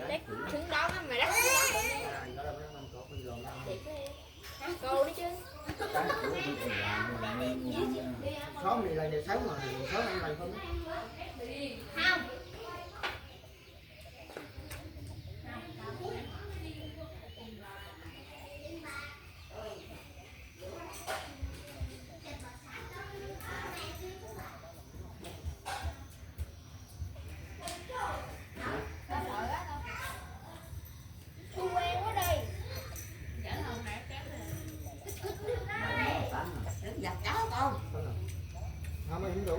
Đất xứng đó mà đất cô đi chứ. Xóm này là nhà sống mà xóm ăn này không. Không. Không, không đủ.